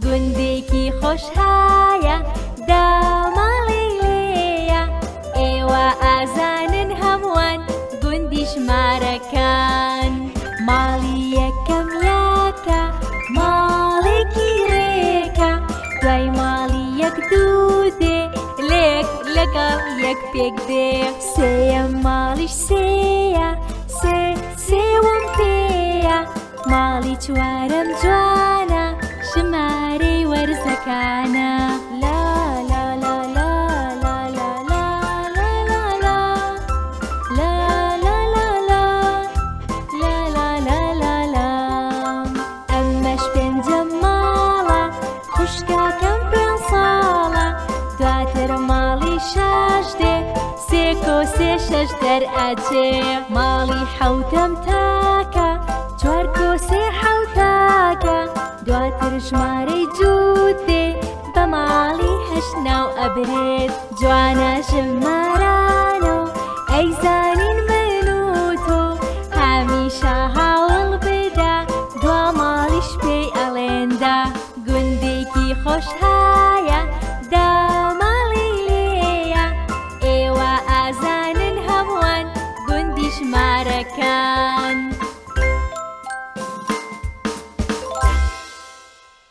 گوندێکی خۆشهایە داماڵی لێیە ئێوە ئازانن هەمووان گوندی ژمارەکان ماڵی یەکەم یاکە ماڵێکی ڕێکە دوای ماڵی یەک دوو دێ لێک لەگەڵ یەک پێک دێ سێیەم ماڵیش سێیە سێوەم پێیە ماڵی چوارەم جوانە ژمارەی وەرزەکانە لا لا لا لا لا لا لا لا لا لا لا لا لا لا لا لا لا ئەمەش پێنجەم ماڵە خوشکاکەم پێنج ساڵە دواتر ماڵی شەش دێ سێ کۆ سێ شەش دەرئەچێ ماڵی حەوتەم تاکە چوار کۆ سێ حەوتاکە دواتر ژمارەی جووت دێ بە ماڵی هەشت ناو ئەبرێت جوانە ژمارانە ئەیزان